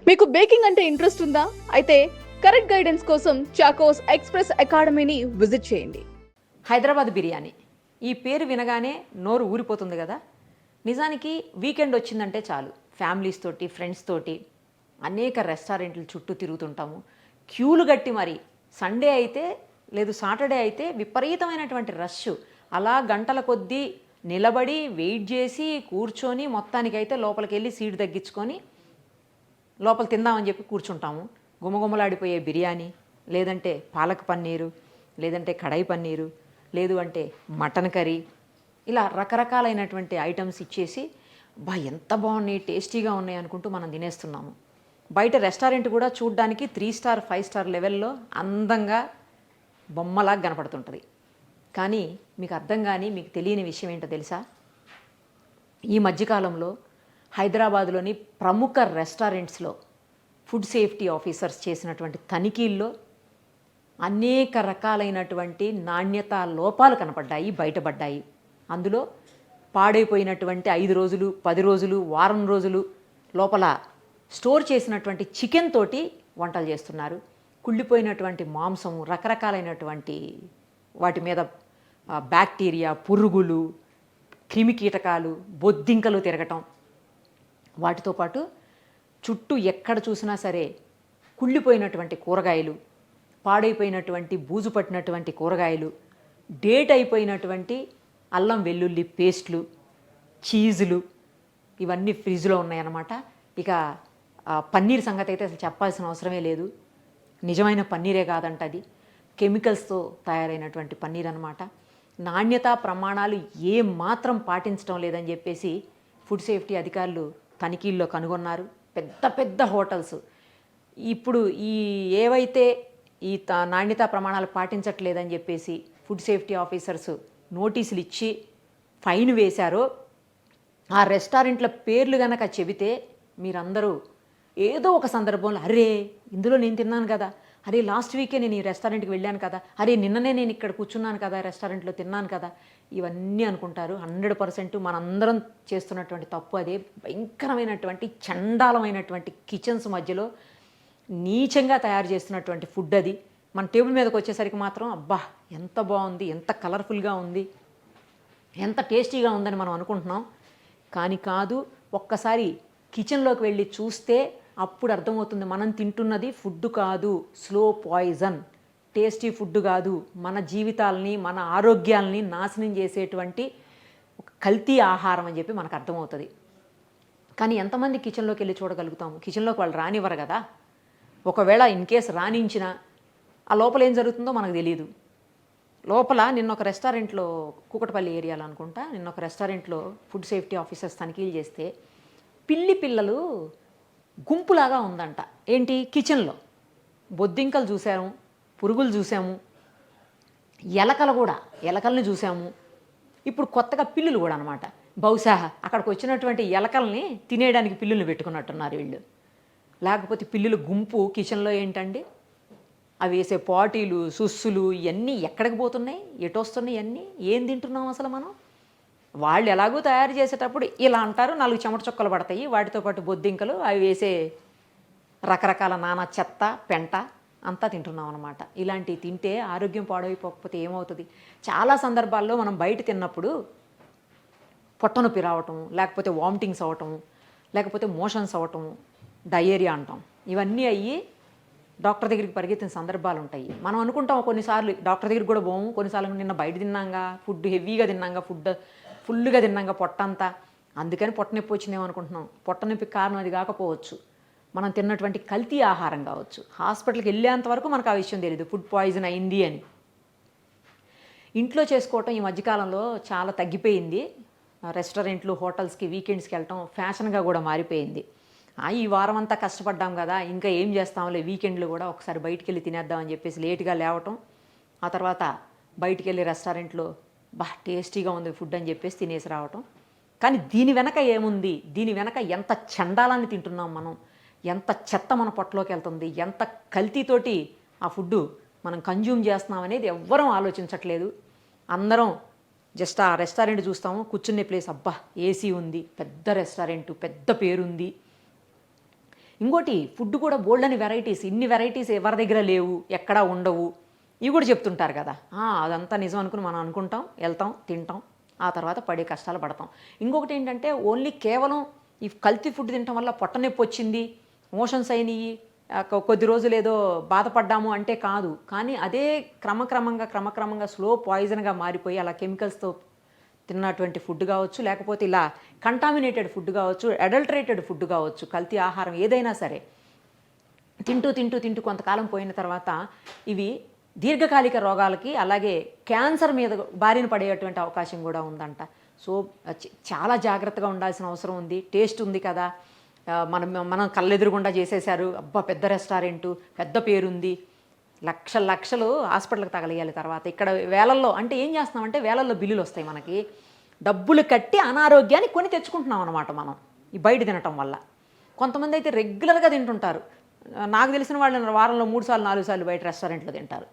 మీకు బేకింగ్ అంటే ఇంట్రెస్ట్ ఉందా? అయితే కరెక్ట్ గైడెన్స్ కోసం చాకోస్ ఎక్స్‌ప్రెస్ అకాడమీని విజిట్ చేయండి. హైదరాబాద్ బిర్యానీ ఈ పేరు వినగానే నోరు ఊరిపోతుంది కదా. నిజానికి వీకెండ్ వచ్చిందంటే చాలు ఫ్యామిలీస్ తోటి ఫ్రెండ్స్ తోటి అనేక రెస్టారెంట్లు చుట్టూ తిరుగుతుంటాము. క్యూలు గట్టి మరి సండే అయితే లేదు సాటర్డే అయితే విపరీతమైనటువంటి రష్. అలా గంటల కొద్దీ నిలబడి వెయిట్ చేసి కూర్చొని మొత్తానికైతే లోపలికి వెళ్ళి సీట్ తగ్గించుకొని లోపల తిందామని చెప్పి కూర్చుంటాము. గుమగుమలాడిపోయే బిర్యానీ, లేదంటే పాలక్ పన్నీరు, లేదంటే కడాయి పన్నీరు, లేదు అంటే మటన్ కర్రీ, ఇలా రకరకాలైనటువంటి ఐటమ్స్ ఇచ్చేసి ఎంత బాగున్నాయి టేస్టీగా ఉన్నాయి అనుకుంటూ మనం తినేస్తున్నాము. బయట రెస్టారెంట్ కూడా చూడ్డానికి 3 స్టార్ 5 స్టార్ లెవెల్లో అందంగా బొమ్మలాగా కనపడుతుంటుంది. కానీ మీకు అర్థం కానీ మీకు తెలియని విషయం ఏంటో తెలుసా? ఈ మధ్యకాలంలో హైదరాబాద్లోని ప్రముఖ రెస్టారెంట్స్లో ఫుడ్ సేఫ్టీ ఆఫీసర్స్ చేసినటువంటి తనిఖీల్లో అనేక రకాలైనటువంటి నాణ్యతా లోపాలు కనపడ్డాయి, బయటపడ్డాయి. అందులో పాడైపోయినటువంటి 5 రోజులు 10 రోజులు వారం రోజులు లోపల స్టోర్ చేసినటువంటి చికెన్ తోటి వంటలు చేస్తున్నారు. కుళ్ళిపోయినటువంటి మాంసం, రకరకాలైనటువంటి వాటి మీద బ్యాక్టీరియా, పురుగులు, క్రిమికీటకాలు, బొద్దింకలు తిరగటం, వాటితో పాటు చుట్టూ ఎక్కడ చూసినా సరే కుళ్ళిపోయినటువంటి కూరగాయలు, పాడైపోయినటువంటి బూజు పట్టినటువంటి కూరగాయలు, డేట్ అయిపోయినటువంటి అల్లం వెల్లుల్లి పేస్ట్లు, చీజులు, ఇవన్నీ ఫ్రిడ్జ్లో ఉన్నాయన్నమాట. ఇక పన్నీర్ సంగతి అయితే అసలు చెప్పాల్సిన అవసరమే లేదు. నిజమైన పన్నీరే కాదంట, అది కెమికల్స్తో తయారైనటువంటి పన్నీర్ అన్నమాట. నాణ్యతా ప్రమాణాలు ఏ మాత్రం పాటించడం లేదని చెప్పేసి ఫుడ్ సేఫ్టీ అధికారులు తనిఖీల్లో కనుగొన్నారు. పెద్ద పెద్ద హోటల్స్ ఇప్పుడు ఏవైతే నాణ్యతా ప్రమాణాలు పాటించట్లేదని చెప్పేసి ఫుడ్ సేఫ్టీ ఆఫీసర్స్ నోటీసులు ఇచ్చి ఫైన్ వేశారో, ఆ రెస్టారెంట్ల పేర్లు కనుక చెబితే మీరందరూ ఏదో ఒక సందర్భంలో అరే ఇందులో నేను తిన్నాను కదా, అరే లాస్ట్ వీకే నేను ఈ రెస్టారెంట్కి వెళ్ళాను కదా, అరే నిన్ననే నేను ఇక్కడ కూర్చున్నాను కదా, రెస్టారెంట్లో తిన్నాను కదా, ఇవన్నీ అనుకుంటారు. 100% మనందరం చేస్తున్నటువంటి తప్పు అదే. భయంకరమైనటువంటి చండాలమైనటువంటి కిచెన్స్ మధ్యలో నీచంగా తయారు చేస్తున్నటువంటి ఫుడ్ అది. మన టేబుల్ మీదకి వచ్చేసరికి మాత్రం అబ్బా ఎంత బాగుంది, ఎంత కలర్ఫుల్గా ఉంది, ఎంత టేస్టీగా ఉందని మనం అనుకుంటున్నాం. కానీ కాదు, ఒక్కసారి కిచెన్లోకి వెళ్ళి చూస్తే అప్పుడు అర్థమవుతుంది మనం తింటున్నది ఫుడ్ కాదు, స్లో పాయిజన్. టేస్టీ ఫుడ్ కాదు, మన జీవితాలని మన ఆరోగ్యాలని నాశనం చేసేటువంటి ఒక కల్తీ ఆహారం అని చెప్పి మనకు అర్థమవుతుంది. కానీ ఎంతమంది కిచెన్లోకి వెళ్ళి చూడగలుగుతాము? కిచెన్లోకి వాళ్ళు రానివ్వరు కదా. ఒకవేళ ఇన్ కేస్ రానించినా ఆ లోపల ఏం జరుగుతుందో మనకు తెలియదు. లోపల నిన్న ఒక రెస్టారెంట్లో, కూకటపల్లి ఏరియాలో అనుకుంటా, నిన్న ఒక రెస్టారెంట్లో ఫుడ్ సేఫ్టీ ఆఫీసర్స్ తనిఖీలు చేస్తే పిల్లలు గుంపులాగా ఉందంట. ఏంటి? కిచెన్లో బొద్దింకలు చూసాము, పురుగులు చూసాము, ఎలకల్ని చూసాము. ఇప్పుడు కొత్తగా పిల్లులు కూడా అనమాట. బహుశా అక్కడికి వచ్చినటువంటి ఎలకల్ని తినేయడానికి పిల్లుల్ని పెట్టుకున్నట్టున్నారు వీళ్ళు. లేకపోతే పిల్లుల గుంపు కిచెన్లో ఏంటండి? అవి వేసే పాటీలు, సుస్సులు ఇవన్నీ ఎక్కడికి పోతున్నాయి, ఎటు వస్తున్నాయి, ఇవన్నీ ఏం తింటున్నాం అసలు మనం? వాళ్ళు ఎలాగో తయారు చేసేటప్పుడు ఇలా అంటారు, 4 చెమట చుక్కలు పడతాయి, వాటితో పాటు బొద్దింకలు, అవి వేసే రకరకాల నానా చెత్త పెంట అంతా తింటున్నాం అనమాట. ఇలాంటివి తింటే ఆరోగ్యం పాడైపోకపోతే ఏమవుతుంది? చాలా సందర్భాల్లో మనం బయట తిన్నప్పుడు పొట్ట నొప్పి రావటం, లేకపోతే వామిటింగ్స్ అవ్వటం, లేకపోతే మోషన్స్ అవ్వటం, డయేరియా అంటాం. ఇవన్నీ అయ్యి డాక్టర్ దగ్గరికి పరిగెత్తిన సందర్భాలు ఉంటాయి. మనం అనుకుంటాం కొన్నిసార్లు డాక్టర్ దగ్గరికి కూడా పోము, కొన్నిసార్లు నిన్న బయట తిన్నాగా, ఫుడ్ హెవీగా తిన్నాగా, ఫుడ్ ఫుల్గా తిన్నాగా పొట్టంతా, అందుకని పొట్ట నొప్పి వచ్చినాం అనుకుంటున్నాం. పొట్ట నొప్పికి కారణం అది కాకపోవచ్చు, మనం తిన్నటువంటి కల్తీ ఆహారం కావచ్చు. హాస్పిటల్కి వెళ్ళేంత వరకు మనకు ఆ విషయం తెలియదు ఫుడ్ పాయిజన్ అయింది అని. ఇంట్లో చేసుకోవటం ఈ మధ్యకాలంలో చాలా తగ్గిపోయింది. రెస్టారెంట్లు, హోటల్స్కి వీకెండ్స్కి వెళ్ళటం ఫ్యాషన్గా కూడా మారిపోయింది. ఈ వారం అంతా కష్టపడ్డాం కదా, ఇంకా ఏం చేస్తాంలే, వీకెండ్లు కూడా ఒకసారి బయటికి వెళ్ళి తినేద్దామని చెప్పేసి లేట్గా లేవటం, ఆ తర్వాత బయటికి వెళ్ళి రెస్టారెంట్లో టేస్టీగా ఉంది ఫుడ్ అని చెప్పేసి తినేసి రావటం. కానీ దీని వెనక ఏముంది? దీని వెనక ఎంత చండాలాన్ని తింటున్నాం మనం, ఎంత చెత్త మన పొట్టలోకి వెళ్తుంది, ఎంత కల్తీతోటి ఆ ఫుడ్డు మనం కన్జ్యూమ్ చేస్తున్నాం అనేది ఎవ్వరం ఆలోచించట్లేదు. అందరం జస్ట్ ఆ రెస్టారెంట్ చూస్తాము, కూర్చునే ప్లేస్ అబ్బా ఏసీ ఉంది, పెద్ద రెస్టారెంటు, పెద్ద పేరుంది, ఇంకోటి ఫుడ్ కూడా బోల్డ్ అని వెరైటీస్, ఇన్ని వెరైటీస్ ఎవరి దగ్గర లేవు, ఎక్కడా ఉండవు, ఇవి కూడా చెప్తుంటారు కదా. అదంతా నిజం అనుకుని మనం అనుకుంటాం, వెళ్తాం, తింటాం, ఆ తర్వాత పడే కష్టాలు పడతాం. ఇంకొకటి ఏంటంటే ఓన్లీ కేవలం ఈ కల్తీ ఫుడ్ తినటం వల్ల పొట్ట నొప్పి వచ్చింది, మోషన్స్ అయినాయి, కొద్ది రోజులు ఏదో బాధపడ్డాము అంటే కాదు. కానీ అదే క్రమక్రమంగా స్లో పాయిజన్గా మారిపోయి అలా కెమికల్స్తో తిన్నటువంటి ఫుడ్ కావచ్చు, లేకపోతే ఇలా కంటామినేటెడ్ ఫుడ్ కావచ్చు, అడల్టరేటెడ్ ఫుడ్ కావచ్చు, కల్తీ ఆహారం ఏదైనా సరే తింటూ కొంతకాలం పోయిన తర్వాత ఇవి దీర్ఘకాలిక రోగాలకి, అలాగే క్యాన్సర్ మీద బారిన పడేటువంటి అవకాశం కూడా ఉందంట. సో చాలా జాగ్రత్తగా ఉండాల్సిన అవసరం ఉంది. టేస్ట్ ఉంది కదా, మనం కళ్ళెదురుగుండా చేసేశారు, అబ్బా పెద్ద రెస్టారెంటు, పెద్ద పేరుంది, లక్షలు హాస్పిటల్కి తగలేయాలి. తర్వాత ఇక్కడ వేలల్లో, అంటే ఏం చేస్తున్నామంటే వేలల్లో బిల్లులు వస్తాయి మనకి, డబ్బులు కట్టి అనారోగ్యాన్ని కొని తెచ్చుకుంటున్నాం అనమాట మనం ఈ బయట తినటం వల్ల. కొంతమంది అయితే రెగ్యులర్గా తింటుంటారు. నాకు తెలిసిన వాళ్ళు వారంలో 3 సార్లు 4 సార్లు బయట రెస్టారెంట్లో తింటారు.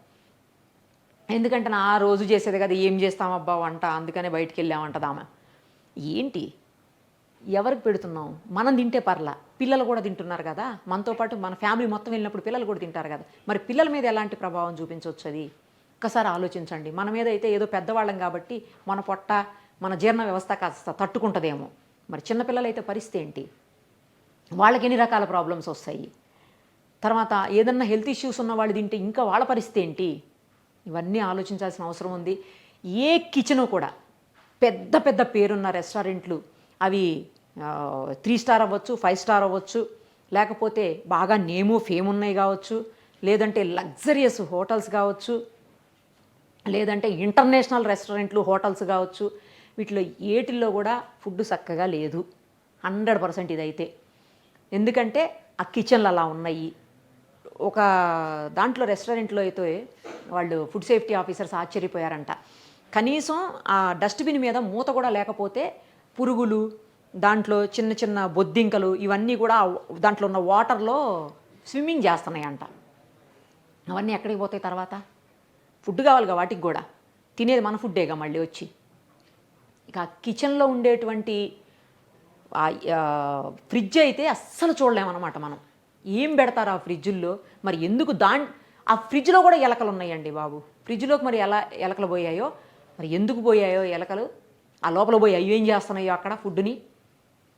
ఎందుకంటే నా రోజు చేసేది కదా, ఏం చేస్తామబ్బా వంట, అందుకనే బయటికి వెళ్ళామంటది ఆమె. ఏంటి, ఎవరికి పెడుతున్నాం? మనం తింటే పర్లా, పిల్లలు కూడా తింటున్నారు కదా, మనతో పాటు మన ఫ్యామిలీ మొత్తం వెళ్ళినప్పుడు పిల్లలు కూడా తింటారు కదా, మరి పిల్లల మీద ఎలాంటి ప్రభావం చూపించవచ్చు? అది ఒక్కసారి ఆలోచించండి. మన మీద అయితే ఏదో పెద్దవాళ్ళం కాబట్టి మన పొట్ట, మన జీర్ణ వ్యవస్థ కాస్త తట్టుకుంటుందేమో, మరి చిన్నపిల్లలు అయితే పరిస్థితి ఏంటి? వాళ్ళకి ఎన్ని రకాల ప్రాబ్లమ్స్ వస్తాయి? తర్వాత ఏదన్నా హెల్త్ ఇష్యూస్ ఉన్న వాళ్ళు తింటే ఇంకా వాళ్ళ పరిస్థితి ఏంటి? ఇవన్నీ ఆలోచించాల్సిన అవసరం ఉంది. ఏ కిచెను కూడా పెద్ద పేరున్న రెస్టారెంట్లు, అవి 3 స్టార్ అవ్వచ్చు, 5 స్టార్ అవ్వచ్చు, లేకపోతే బాగా నేము ఫేమ్ ఉన్నాయి కావచ్చు, లేదంటే లగ్జరియస్ హోటల్స్ కావచ్చు, లేదంటే ఇంటర్నేషనల్ రెస్టారెంట్లు హోటల్స్ కావచ్చు, వీటిలో ఏటిల్లో కూడా ఫుడ్ చక్కగా లేదు 100% ఇదైతే. ఎందుకంటే ఆ కిచెన్లు అలా ఉన్నాయి. ఒక దాంట్లో రెస్టారెంట్లో అయితే వాళ్ళు ఫుడ్ సేఫ్టీ ఆఫీసర్స్ ఆశ్చర్యపోయారంట. కనీసం ఆ డస్ట్బిన్ మీద మూత కూడా లేకపోతే పురుగులు, దాంట్లో చిన్న బొద్దింకలు, ఇవన్నీ కూడా దాంట్లో ఉన్న వాటర్లో స్విమ్మింగ్ చేస్తున్నాయంట. అవన్నీ ఎక్కడికి పోతాయి తర్వాత? ఫుడ్ కావాలిగా వాటికి కూడా, తినేది మన ఫుడ్డేగా మళ్ళీ వచ్చి. ఇక కిచెన్లో ఉండేటువంటి ఫ్రిడ్జ్ అయితే అస్సలు చూడలేమన్నమాట మనం. ఏం పెడతారు ఆ ఫ్రిడ్జుల్లో? మరి ఎందుకు ఆ ఫ్రిడ్జ్లో కూడా ఎలకలు ఉన్నాయండి బాబు. ఫ్రిడ్జ్లోకి మరి ఎలా ఎలకలు పోయాయో, మరి ఎందుకు పోయాయో ఎలకలు, ఆ లోపల పోయి అవి ఏం చేస్తున్నాయో అక్కడ ఫుడ్ని.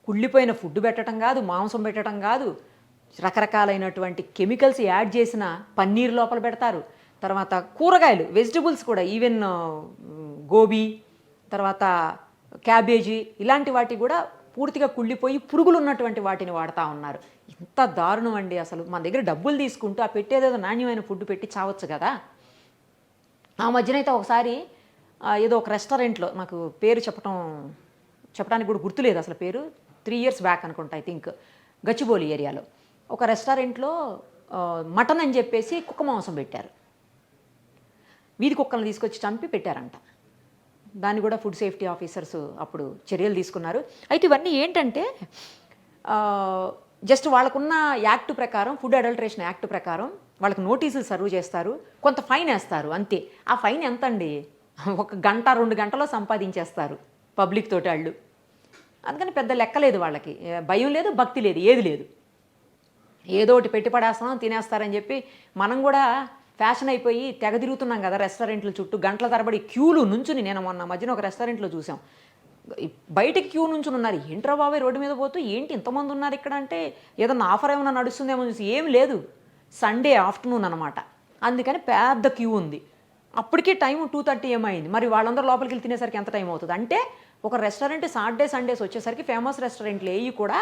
కుళ్ళిపోయిన ఫుడ్ పెట్టడం కాదు, మాంసం పెట్టడం కాదు, రకరకాలైనటువంటి కెమికల్స్ యాడ్ చేసిన పన్నీర్ లోపల పెడతారు. తర్వాత కూరగాయలు, వెజిటబుల్స్ కూడా, ఈవెన్ గోబీ, తర్వాత క్యాబేజీ, ఇలాంటి వాటి కూడా పూర్తిగా కుళ్ళిపోయి పురుగులు ఉన్నటువంటి వాటిని వాడుతూ ఉన్నారు. ఇంత దారుణం అండి అసలు. మన దగ్గర డబ్బులు తీసుకుంటూ ఆ పెట్టేదేదో నాణ్యమైన ఫుడ్ పెట్టి చావచ్చు కదా. ఆ మధ్యనైతే ఒకసారి ఏదో ఒక రెస్టారెంట్లో, నాకు పేరు చెప్పడానికి కూడా గుర్తులేదు అసలు పేరు, 3 years బ్యాక్ అనుకుంటా, ఐ థింక్, గచ్చిబౌలి ఏరియాలో ఒక రెస్టారెంట్లో మటన్ అని చెప్పేసి కుక్క మాంసం పెట్టారు. వీధి కుక్కలను తీసుకొచ్చి చంపి పెట్టారంట. దాన్ని కూడా ఫుడ్ సేఫ్టీ ఆఫీసర్స్ అప్పుడు చర్యలు తీసుకున్నారు. అయితే ఇవన్నీ ఏంటంటే జస్ట్ వాళ్ళకున్న యాక్ట్ ప్రకారం, ఫుడ్ అడల్టరేషన్ యాక్ట్ ప్రకారం వాళ్ళకి నోటీసులు సర్వ్ చేస్తారు, కొంత ఫైన్ వేస్తారు, అంతే. ఆ ఫైన్ ఎంత అండి? 1 గంట 2 గంటలో సంపాదించేస్తారు పబ్లిక్ తోటి వాళ్ళు. అందుకని పెద్ద లెక్కలేదు వాళ్ళకి, భయం లేదు, భక్తి లేదు, ఏది లేదు. ఏదో ఒకటి పెట్టి పడేస్తాం, తినేస్తారని చెప్పి మనం కూడా ఫ్యాషన్ అయిపోయి తెగ తిరుగుతున్నాం కదా రెస్టారెంట్ల చుట్టూ. గంటల తరబడి క్యూలు నుంచుని, నేను మొన్న మధ్యన ఒక రెస్టారెంట్లో చూసాం, బయటకి క్యూ నుంచుని ఉన్నారు. ఏంట్రా బాబాయ్ రోడ్డు మీద పోతూ, ఏంటి ఇంతమంది ఉన్నారు ఇక్కడ అంటే ఏదన్నా ఆఫర్ ఏమైనా నడుస్తుందేమో చూసి, ఏం లేదు, సండే ఆఫ్టర్నూన్ అనమాట, అందుకని పెద్ద క్యూ ఉంది. అప్పటికే టైం 2:30 ఏమైంది. మరి వాళ్ళందరూ లోపలికి వెళ్ళి తినేసరికి ఎంత టైం అవుతుంది? అంటే ఒక రెస్టారెంట్ సాటర్డే సండేస్ వచ్చేసరికి ఫేమస్ రెస్టారెంట్లు ఏవి కూడా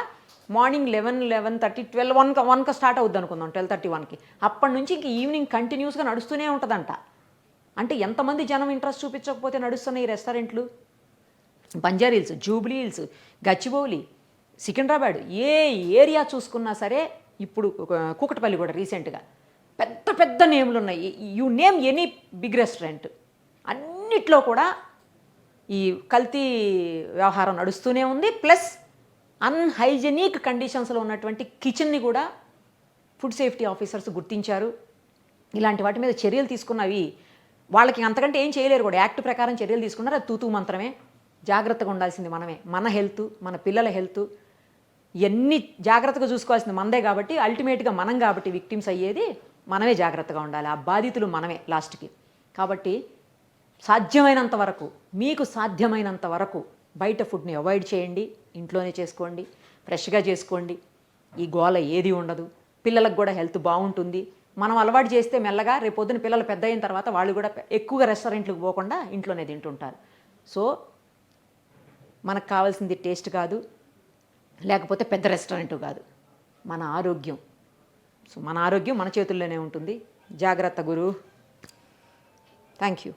మార్నింగ్ 11, 11:30, 12, 1కి స్టార్ట్ అవుద్ది అనుకుందాం, 12:30, 1కి. అప్పటి నుంచి ఇంక ఈవినింగ్ కంటిన్యూస్గా నడుస్తూనే ఉంటుందంట. అంటే ఎంతమంది జనం ఇంట్రెస్ట్ చూపించకపోతే నడుస్తున్నాయి ఈ రెస్టారెంట్లు. బంజారా హిల్స్, జూబ్లీ హిల్స్, గచ్చిబౌలి, సికింద్రాబాద్, ఏ ఏరియా చూసుకున్నా సరే, ఇప్పుడు కూకట్పల్లి కూడా రీసెంట్గా పెద్ద నేమ్లు ఉన్నాయి. You name any big restaurant, అన్నిట్లో కూడా ఈ కల్తీ వ్యవహారం నడుస్తూనే ఉంది. ప్లస్ అన్హైజెనిక్ కండిషన్స్లో ఉన్నటువంటి కిచెన్ని కూడా ఫుడ్ సేఫ్టీ ఆఫీసర్స్ గుర్తించారు. ఇలాంటి వాటి మీద చర్యలు తీసుకున్నవి. వాళ్ళకి అంతకంటే ఏం చేయలేరు కూడా, యాక్ట్ ప్రకారం చర్యలు తీసుకున్నారు. అది తూతూ మంత్రమే. జాగ్రత్తగా ఉండాల్సింది మనమే, మన హెల్త్, మన పిల్లల హెల్త్, ఇవన్నీ జాగ్రత్తగా చూసుకోవాల్సింది మనదే కాబట్టి అల్టిమేట్గా మనం కాబట్టి విక్టిమ్స్ అయ్యేది మనమే జాగ్రత్తగా ఉండాలి. ఆ బాధితులు మనమే లాస్ట్కి. కాబట్టి సాధ్యమైనంత వరకు, మీకు సాధ్యమైనంత వరకు బయట ఫుడ్ని అవాయిడ్ చేయండి. ఇంట్లోనే చేసుకోండి, ఫ్రెష్గా చేసుకోండి. ఈ గోల ఏది ఉండదు. పిల్లలకు కూడా హెల్త్ బాగుంటుంది. మనం అలవాటు చేస్తే మెల్లగా రేపొద్దున పిల్లలు పెద్ద అయిన తర్వాత వాళ్ళు కూడా ఎక్కువగా రెస్టారెంట్లకు పోకుండా ఇంట్లోనే తింటుంటారు. సో మనకు కావాల్సింది టేస్ట్ కాదు, లేకపోతే పెద్ద రెస్టారెంట్ కాదు, మన ఆరోగ్యం. సో మన ఆరోగ్యం మన చేతుల్లోనే ఉంటుంది. జాగ్రత్త గురు. Thank you.